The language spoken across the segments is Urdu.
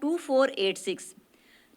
2486।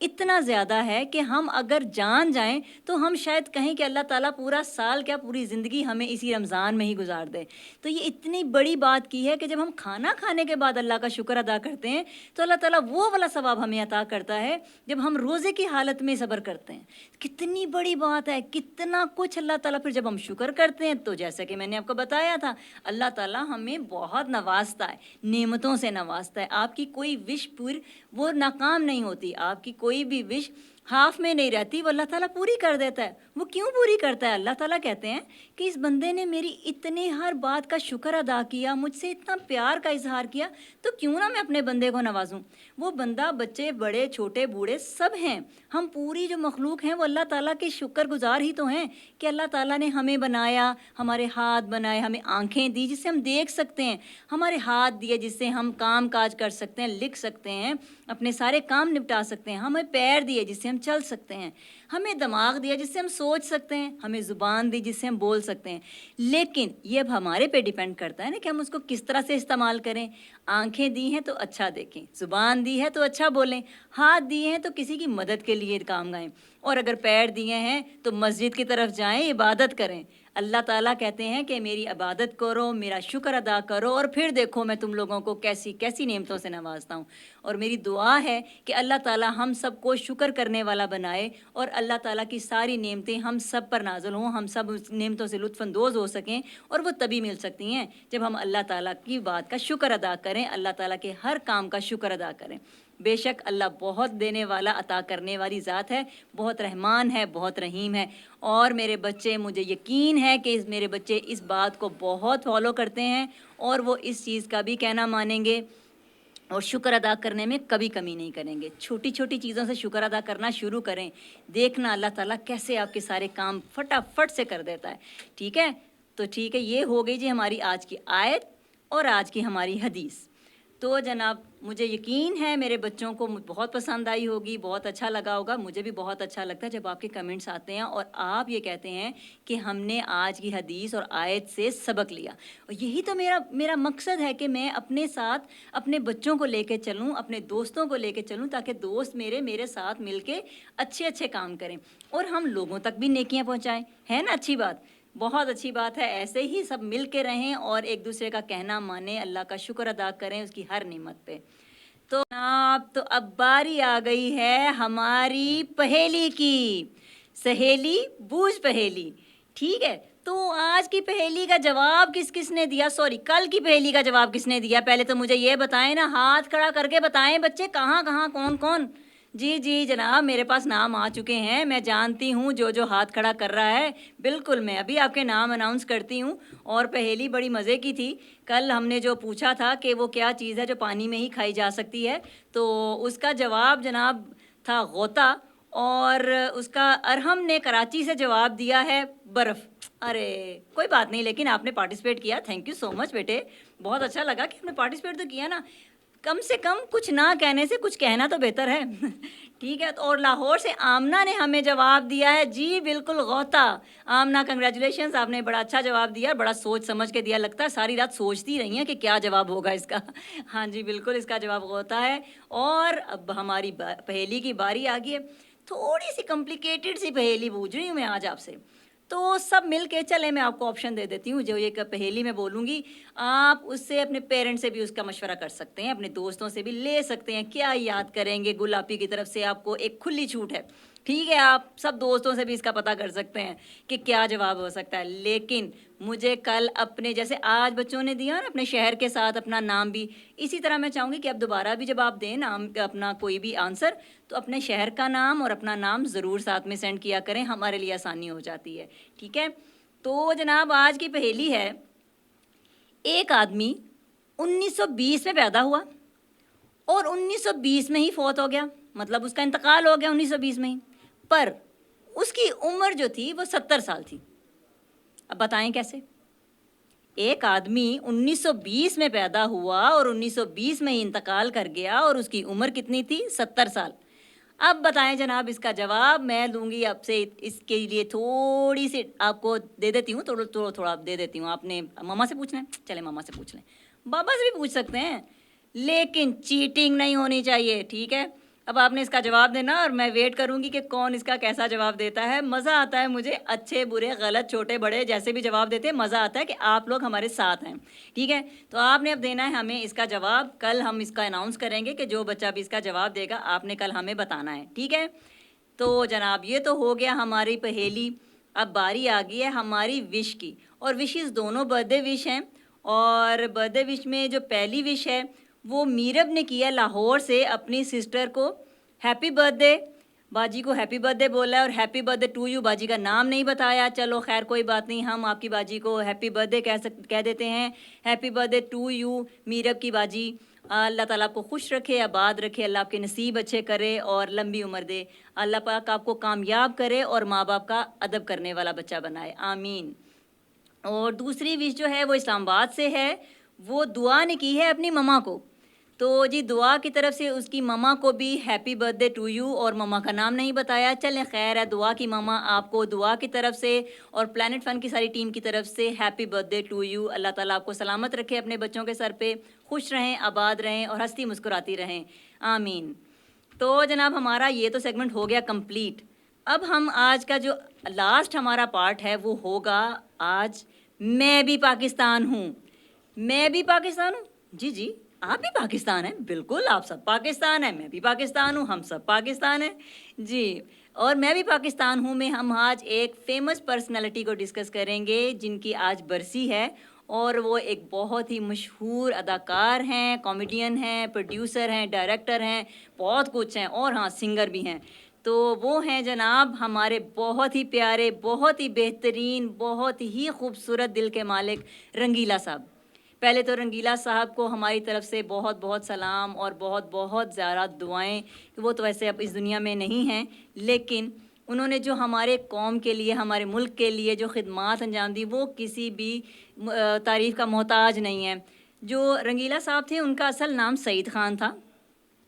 اتنا زیادہ ہے کہ ہم اگر جان جائیں تو ہم شاید کہیں کہ اللہ تعالیٰ پورا سال کیا پوری زندگی ہمیں اسی رمضان میں ہی گزار دے. تو یہ اتنی بڑی بات کی ہے کہ جب ہم کھانا کھانے کے بعد اللہ کا شکر ادا کرتے ہیں تو اللہ تعالیٰ وہ والا ثواب ہمیں عطا کرتا ہے جب ہم روزے کی حالت میں صبر کرتے ہیں. کتنی بڑی بات ہے, کتنا کچھ اللہ تعالیٰ. پھر جب ہم شکر کرتے ہیں تو جیسا کہ میں نے آپ کو بتایا تھا, اللہ تعالیٰ ہمیں بہت نوازتا ہے, نعمتوں سے نوازتا ہے. آپ کی کوئی وش وہ ناکام نہیں ہوتی, آپ کی کوئی بھی وش ہاف میں نہیں رہتی, وہ اللہ تعالیٰ پوری کر دیتا ہے. وہ کیوں پوری کرتا ہے؟ اللہ تعالیٰ کہتے ہیں کہ اس بندے نے میری اتنے ہر بات کا شکر ادا کیا, مجھ سے اتنا پیار کا اظہار کیا, تو کیوں نہ میں اپنے بندے کو نوازوں. وہ بندہ, بچے بڑے چھوٹے بوڑھے سب ہیں, ہم پوری جو مخلوق ہیں وہ اللہ تعالیٰ کے شکر گزار ہی تو ہیں کہ اللہ تعالیٰ نے ہمیں بنایا, ہمارے ہاتھ بنائے, ہمیں آنکھیں دی جس سے ہم دیکھ سکتے ہیں, ہمارے ہاتھ دیے جس سے ہم کام کاج کر سکتے ہیں, لکھ سکتے ہیں, اپنے سارے کام نپٹا سکتے ہیں, ہمیں پیر دیے جس سے ہم چل سکتے ہیں, ہمیں دماغ دیا جس سے ہم سوچ سکتے ہیں, ہمیں زبان دی جس سے ہم بول سکتے ہیں. لیکن یہ اب ہمارے پہ ڈیپینڈ کرتا ہے نا کہ ہم اس کو کس طرح سے استعمال کریں. آنکھیں دی ہیں تو اچھا دیکھیں, زبان دی ہے تو اچھا بولیں, ہاتھ دیے ہیں تو کسی کی مدد کے لیے کام گائیں, اور اگر پیر دیے ہیں تو مسجد کی طرف جائیں, عبادت کریں. اللہ تعالیٰ کہتے ہیں کہ میری عبادت کرو, میرا شکر ادا کرو, اور پھر دیکھو میں تم لوگوں کو کیسی کیسی نعمتوں سے نوازتا ہوں. اور میری دعا ہے کہ اللہ تعالیٰ ہم سب کو شکر کرنے والا بنائے, اور اللہ تعالیٰ کی ساری نعمتیں ہم سب پر نازل ہوں, ہم سب اس نعمتوں سے لطف اندوز ہو سکیں. اور وہ تبھی مل سکتی ہیں جب ہم اللہ تعالیٰ کی بات کا شکر ادا کریں, اللہ تعالیٰ کے ہر کام کا شکر ادا کریں. بے شک اللہ بہت دینے والا, عطا کرنے والی ذات ہے, بہت رحمان ہے, بہت رحیم ہے. اور میرے بچے, مجھے یقین ہے کہ میرے بچے اس بات کو بہت فالو کرتے ہیں, اور وہ اس چیز کا بھی کہنا مانیں گے, اور شکر ادا کرنے میں کبھی کمی نہیں کریں گے. چھوٹی چھوٹی چیزوں سے شکر ادا کرنا شروع کریں, دیکھنا اللہ تعالیٰ کیسے آپ کے سارے کام فٹافٹ سے کر دیتا ہے. ٹھیک ہے, تو ٹھیک ہے, یہ ہو گئی جی ہماری آج کی آیت اور آج کی ہماری حدیث. تو جناب مجھے یقین ہے میرے بچوں کو بہت پسند آئی ہوگی, بہت اچھا لگا ہوگا. مجھے بھی بہت اچھا لگتا ہے جب آپ کے کمنٹس آتے ہیں اور آپ یہ کہتے ہیں کہ ہم نے آج کی حدیث اور آیت سے سبق لیا. اور یہی تو میرا مقصد ہے کہ میں اپنے ساتھ اپنے بچوں کو لے کے چلوں, اپنے دوستوں کو لے کے چلوں, تاکہ دوست میرے ساتھ مل کے اچھے اچھے کام کریں, اور ہم لوگوں تک بھی نیکیاں پہنچائیں. ہے نا اچھی بات؟ بہت اچھی بات ہے. ایسے ہی سب مل کے رہیں اور ایک دوسرے کا کہنا مانیں, اللہ کا شکر ادا کریں اس کی ہر نعمت پہ. تو جناب, تو اب باری آ گئی ہے ہماری پہیلی کی, سہیلی بوجھ پہیلی. ٹھیک ہے, تو آج کی پہیلی کا جواب کس نے دیا, سوری کل کی پہیلی کا جواب کس نے دیا؟ پہلے تو مجھے یہ بتائیں نا, ہاتھ کھڑا کر کے بتائیں بچے, کہاں کہاں کون کون. جی جناب, میرے پاس نام آ چکے ہیں, میں جانتی ہوں جو ہاتھ کھڑا کر رہا ہے. بالکل, میں ابھی آپ کے نام اناؤنس کرتی ہوں. اور پہیلی بڑی مزے کی تھی. کل ہم نے جو پوچھا تھا کہ وہ کیا چیز ہے جو پانی میں ہی کھائی جا سکتی ہے, تو اس کا جواب جناب تھا غوطہ, اور اس کا ارہم نے کراچی سے جواب دیا ہے برف. ارے کوئی بات نہیں, لیکن آپ نے پارٹیسپیٹ کیا, تھینک یو سو مچ بیٹے. بہت اچھا لگا کہ ہم نے پارٹیسپیٹ تو کیا نا, کم سے کم کچھ نہ کہنے سے کچھ کہنا تو بہتر ہے. ٹھیک ہے, اور لاہور سے آمنہ نے ہمیں جواب دیا ہے, جی بالکل غوطہ. آمنہ کنگریچولیشنز, آپ نے بڑا اچھا جواب دیا, بڑا سوچ سمجھ کے دیا, لگتا ہے ساری رات سوچتی رہی ہیں کہ کیا جواب ہوگا اس کا. ہاں جی بالکل, اس کا جواب غوطہ ہے. اور اب ہماری پہیلی کی باری آ گئی ہے. تھوڑی سی کمپلیکیٹڈ سی پہیلی پوچھ رہی ہوں میں آج آپ سے, تو سب مل کے چلیں میں آپ کو آپشن دے دیتی ہوں. جو یہ پہیلی میں بولوں گی, آپ اس سے اپنے پیرنٹ سے بھی اس کا مشورہ کر سکتے ہیں, اپنے دوستوں سے بھی لے سکتے ہیں. کیا یاد کریں گے, گلاپی کی طرف سے آپ کو ایک کھلی چھوٹ ہے. ٹھیک ہے, آپ سب دوستوں سے بھی اس کا پتہ کر سکتے ہیں کہ کیا جواب ہو سکتا ہے. لیکن مجھے کل اپنے, جیسے آج بچوں نے دیا نا اپنے شہر کے ساتھ اپنا نام بھی, اسی طرح میں چاہوں گی کہ اب دوبارہ بھی جب آپ دیں نام اپنا کوئی بھی آنسر, تو اپنے شہر کا نام اور اپنا نام ضرور ساتھ میں سینڈ کیا کریں, ہمارے لیے آسانی ہو جاتی ہے. ٹھیک ہے, تو جناب آج کی پہیلی ہے, ایک آدمی 1920 میں پیدا ہوا اور 1920 میں ہی فوت ہو گیا, مطلب اس کا انتقال ہو گیا 1920 میں ہی, پر اس کی عمر جو تھی وہ 70 سال تھی. اب بتائیں کیسے؟ ایک آدمی 1920 میں پیدا ہوا اور 1920 میں ہی انتقال کر گیا, اور اس کی عمر کتنی تھی؟ 70 سال. اب بتائیں جناب اس کا جواب. میں دوں گی آپ سے اس کے لیے تھوڑی سی, آپ کو دے دیتی ہوں, تھوڑا دے دیتی ہوں. آپ نے ماما سے پوچھنا ہے, چلیں ماما سے پوچھ لیں, بابا سے بھی پوچھ سکتے ہیں, لیکن چیٹنگ نہیں ہونی چاہیے. ٹھیک ہے, اب آپ نے اس کا جواب دینا اور میں ویٹ کروں گی کہ کون اس کا کیسا جواب دیتا ہے. مزہ آتا ہے مجھے, اچھے برے غلط چھوٹے بڑے جیسے بھی جواب دیتے ہیں مزہ آتا ہے کہ آپ لوگ ہمارے ساتھ ہیں. ٹھیک ہے, تو آپ نے اب دینا ہے ہمیں اس کا جواب. کل ہم اس کا اناؤنس کریں گے کہ جو بچہ بھی اس کا جواب دے گا آپ نے کل ہمیں بتانا ہے. ٹھیک ہے, تو جناب یہ تو ہو گیا ہماری پہیلی. اب باری آ گئی ہے ہماری وش کی, اور وشز دونوں برتھ ڈے وش ہیں. اور برتھ ڈے وش میں جو پہلی وش ہے وہ میرب نے کیا لاہور سے اپنی سسٹر کو. Happy birthday. باجی کو ہیپی برتھ ڈے بولا ہے اور happy birthday to you. باجی کا نام نہیں بتایا, چلو خیر کوئی بات نہیں, ہم آپ کی باجی کو ہیپی برتھ ڈے کہہ دیتے ہیں. Happy birthday to you Meerab کی باجی. اللہ تعالیٰ آپ کو خوش رکھے, آباد رکھے, اللہ آپ کے نصیب اچھے کرے اور لمبی عمر دے. اللہ پاک آپ کو کامیاب کرے اور ماں باپ کا ادب کرنے والا بچہ بنائے, آمین. اور دوسری وش جو ہے وہ اسلام آباد سے ہے, وہ دعا نے کی ہے اپنی مما کو. تو جی دعا کی طرف سے اس کی مما کو بھی happy birthday to you, اور مما کا نام نہیں بتایا. چلیں خیر ہے, دعا کی مما آپ کو دعا کی طرف سے اور پلانٹ فن کی ساری ٹیم کی طرف سے happy birthday to you. Allah تعالیٰ آپ کو سلامت رکھے اپنے بچوں کے سر پہ, خوش رہیں, آباد رہیں اور ہنستی مسکراتی رہیں, آمین. تو جناب ہمارا یہ تو سیگمنٹ ہو گیا کمپلیٹ. اب ہم آج کا جو لاسٹ ہمارا پارٹ ہے وہ ہوگا آج میں بھی پاکستان ہوں. میں بھی پاکستان ہوں, جی آپ بھی پاکستان ہیں, بالکل آپ سب پاکستان ہیں, میں بھی پاکستان ہوں, ہم سب پاکستان ہیں جی. اور میں بھی پاکستان ہوں میں ہم آج ایک فیمس پرسنالٹی کو ڈسکس کریں گے جن کی آج برسی ہے, اور وہ ایک بہت ہی مشہور اداکار ہیں, کامیڈین ہیں, پروڈیوسر ہیں, ڈائریکٹر ہیں, بہت کچھ ہیں, اور ہاں سنگر بھی ہیں. تو وہ ہیں جناب ہمارے بہت ہی پیارے, بہت ہی بہترین, بہت ہی خوبصورت دل کے مالک رنگیلا صاحب. پہلے تو رنگیلا صاحب کو ہماری طرف سے بہت بہت سلام اور بہت بہت زیادہ دعائیں. وہ تو ویسے اب اس دنیا میں نہیں ہیں, لیکن انہوں نے جو ہمارے قوم کے لیے, ہمارے ملک کے لیے جو خدمات انجام دی وہ کسی بھی تعریف کا محتاج نہیں ہے. جو رنگیلا صاحب تھے ان کا اصل نام سعید خان تھا,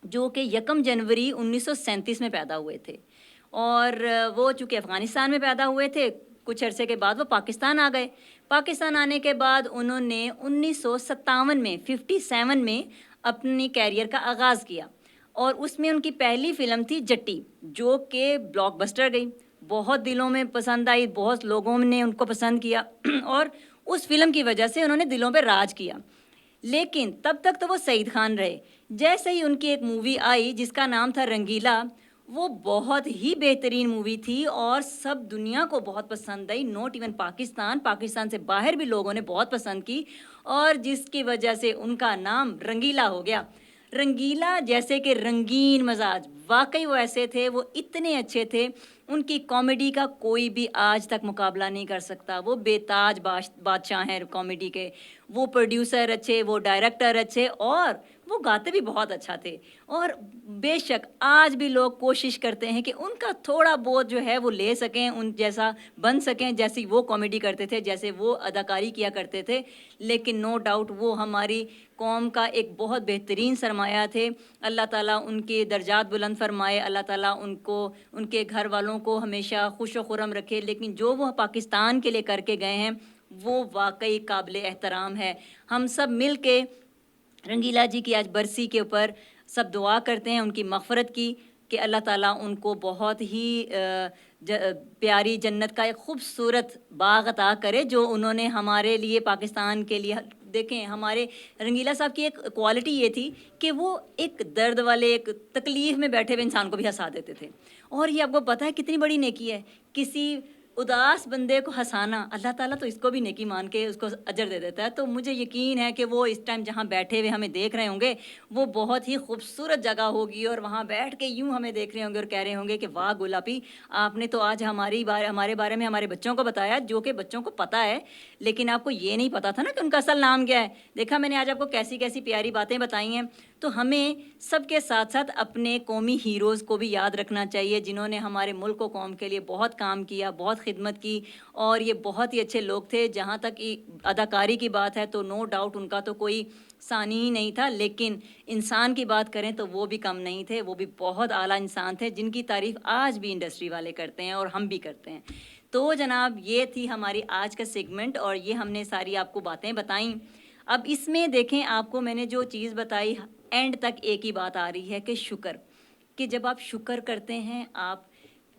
جو کہ 1 جنوری 1937 میں پیدا ہوئے تھے. اور وہ چونکہ افغانستان میں پیدا ہوئے تھے, کچھ عرصے کے بعد وہ پاکستان آ گئے. پاکستان آنے کے بعد انہوں نے 1957 میں 57 میں اپنی کیریئر کا آغاز کیا, اور اس میں ان کی پہلی فلم تھی جٹی, جو کہ بلاک بسٹر گئی, بہت دلوں میں پسند آئی, بہت لوگوں نے ان کو پسند کیا اور اس فلم کی وجہ سے انہوں نے دلوں پہ راج کیا. لیکن تب تک تو وہ سعید خان رہے. جیسے ہی ان کی ایک مووی آئی جس کا نام تھا رنگیلا, وہ بہت ہی بہترین مووی تھی اور سب دنیا کو بہت پسند آئی, نوٹ ایون پاکستان سے باہر بھی لوگوں نے بہت پسند کی, اور جس کی وجہ سے ان کا نام رنگیلا ہو گیا. رنگیلا جیسے کہ رنگین مزاج, واقعی وہ ایسے تھے, وہ اتنے اچھے تھے, ان کی کامیڈی کا کوئی بھی آج تک مقابلہ نہیں کر سکتا. وہ بے تاج بادشاہ ہیں کامیڈی کے, وہ پروڈیوسر اچھے, وہ ڈائریکٹر اچھے, اور وہ گاتے بھی بہت اچھا تھے. اور بے شک آج بھی لوگ کوشش کرتے ہیں کہ ان کا تھوڑا بہت جو ہے وہ لے سکیں, ان جیسا بن سکیں جیسی وہ کامیڈی کرتے تھے, جیسے وہ اداکاری کیا کرتے تھے. لیکن نو ڈاؤٹ وہ ہماری قوم کا ایک بہت بہترین سرمایہ تھے. اللہ تعالیٰ ان کے درجات بلند فرمائے, اللہ تعالیٰ ان کو, ان کے گھر والوں کو ہمیشہ خوش و خرم رکھے. لیکن جو وہ پاکستان کے لیے کر کے گئے ہیں وہ واقعی قابل احترام ہے. ہم سب مل کے رنگیلا جی کی آج برسی کے اوپر سب دعا کرتے ہیں ان کی مغفرت کی, کہ اللہ تعالیٰ ان کو بہت ہی پیاری جنت کا ایک خوبصورت باغ عطا کرے, جو انہوں نے ہمارے لیے پاکستان کے لیے. دیکھیں ہمارے رنگیلا صاحب کی ایک کوالٹی یہ تھی کہ وہ ایک درد والے, ایک تکلیف میں بیٹھے ہوئے انسان کو بھی ہنسا دیتے تھے. اور یہ آپ کو پتہ ہے کتنی بڑی نیکی ہے, کسی اداس بندے کو ہنسانا. اللہ تعالیٰ تو اس کو بھی نیکی مان کے اس کو اجر دے دیتا ہے. تو مجھے یقین ہے کہ وہ اس ٹائم جہاں بیٹھے ہوئے ہمیں دیکھ رہے ہوں گے وہ بہت ہی خوبصورت جگہ ہوگی, اور وہاں بیٹھ کے یوں ہمیں دیکھ رہے ہوں گے اور کہہ رہے ہوں گے کہ واہ گلابی, آپ نے تو آج ہمارے بارے میں ہمارے بچوں کو بتایا, جو کہ بچوں کو پتہ ہے لیکن آپ کو یہ نہیں پتا تھا نا کہ ان کا اصل نام کیا ہے. دیکھا میں نے آج آپ کو کیسی کیسی پیاری باتیں بتائی ہیں. تو ہمیں سب کے ساتھ ساتھ اپنے قومی ہیروز کو بھی یاد رکھنا چاہیے, جنہوں نے ہمارے ملک و قوم کے لیے بہت کام کیا, بہت خدمت کی, اور یہ بہت ہی اچھے لوگ تھے. جہاں تک اداکاری کی بات ہے تو نو ڈاؤٹ ان کا تو کوئی ثانی ہی نہیں تھا, لیکن انسان کی بات کریں تو وہ بھی کم نہیں تھے, وہ بھی بہت اعلیٰ انسان تھے جن کی تعریف آج بھی انڈسٹری والے کرتے ہیں اور ہم بھی کرتے ہیں. تو جناب یہ تھی ہماری آج کا سیگمنٹ, اور یہ ہم نے ساری آپ کو باتیں بتائیں. اب اس میں دیکھیں آپ کو میں نے جو چیز بتائی, اینڈ تک ایک ہی بات آ رہی ہے کہ شکر. کہ جب آپ شکر کرتے ہیں، آپ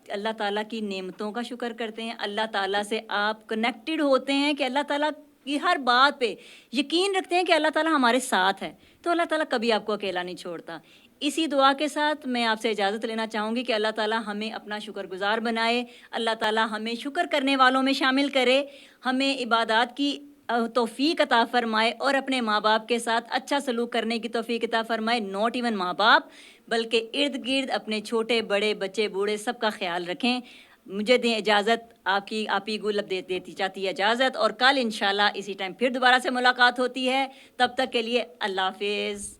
اللہ تعالیٰ کی نعمتوں کا شکر کرتے ہیں، اللہ تعالیٰ سے آپ کنیکٹڈ ہوتے ہیں کہ اللہ تعالیٰ کی ہر بات پہ یقین رکھتے ہیں کہ اللہ تعالیٰ ہمارے ساتھ ہے، تو اللہ تعالیٰ کبھی آپ کو اکیلا نہیں چھوڑتا۔ اسی دعا کے ساتھ میں آپ سے اجازت لینا چاہوں گی کہ اللہ تعالیٰ ہمیں اپنا شکر گزار بنائے، اللہ تعالیٰ ہمیں شکر کرنے والوں میں شامل کرے، ہمیں عبادات کی توفیق عطا فرمائے، اور اپنے ماں باپ کے ساتھ اچھا سلوک کرنے کی توفیق عطا فرمائے، ناٹ ایون ماں باپ بلکہ ارد گرد اپنے چھوٹے بڑے بچے بوڑھے سب کا خیال رکھیں۔ مجھے دیں اجازت، آپ ہی گلب دیتی چاہتی ہے اجازت، اور کل انشاءاللہ اسی ٹائم پھر دوبارہ سے ملاقات ہوتی ہے، تب تک کے لیے اللہ حافظ۔